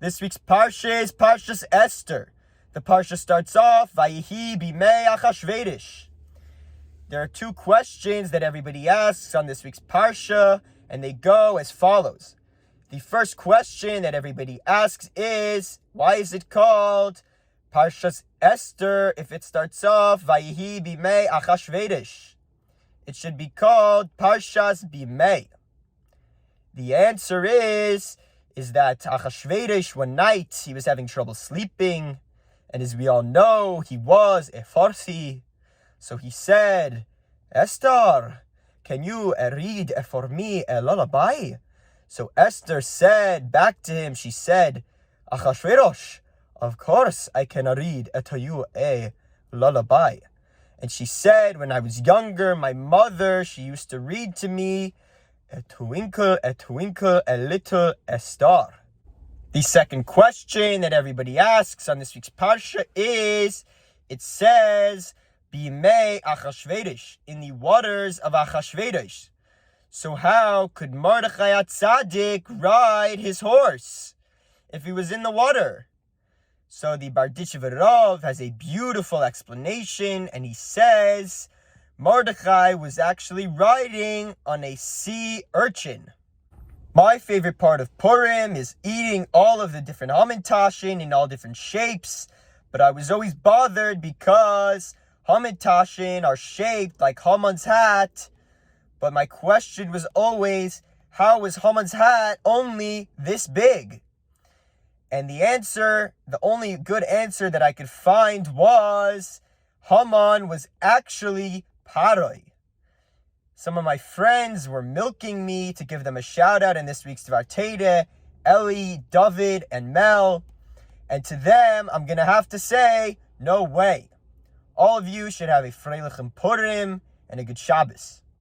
This week's Parsha is Parshas Esther. The Parsha starts off, Vayihi bimei Achashverosh. There are two questions that everybody asks on this week's Parsha, and they go as follows. The first question that everybody asks is, why is it called Parshas Esther if it starts off, Vayihi bimei Achashverosh? It should be called Parshas Bimei. The answer is that Achashverosh, one night, he was having trouble sleeping, and as we all know, he was a Farsi. So he said, Esther, can you read for me a lullaby? So Esther said back to him, she said, Achashverosh, of course I can read to you a lullaby. And she said, when I was younger, my mother, she used to read to me, a twinkle, a little star. The second question that everybody asks on this week's Parsha is, it says, Bimei Achashverosh, in the waters of Achashverosh. So how could Mordechai Tzaddik ride his horse if he was in the water? So the Barditchev Rav has a beautiful explanation, and he says, Mordechai was actually riding on a sea urchin. My favorite part of Purim is eating all of the different hamantashen in all different shapes, but I was always bothered because hamantashen are shaped like Haman's hat, but my question was always, how is Haman's hat only this big? And the answer, the only good answer that I could find was, Haman was actually Paroi. Some of my friends were milking me to give them a shout out in this week's Dvar, Eli, David, and Mel. And to them, I'm going to have to say, no way. All of you should have a Freilichem Purim and a good Shabbos.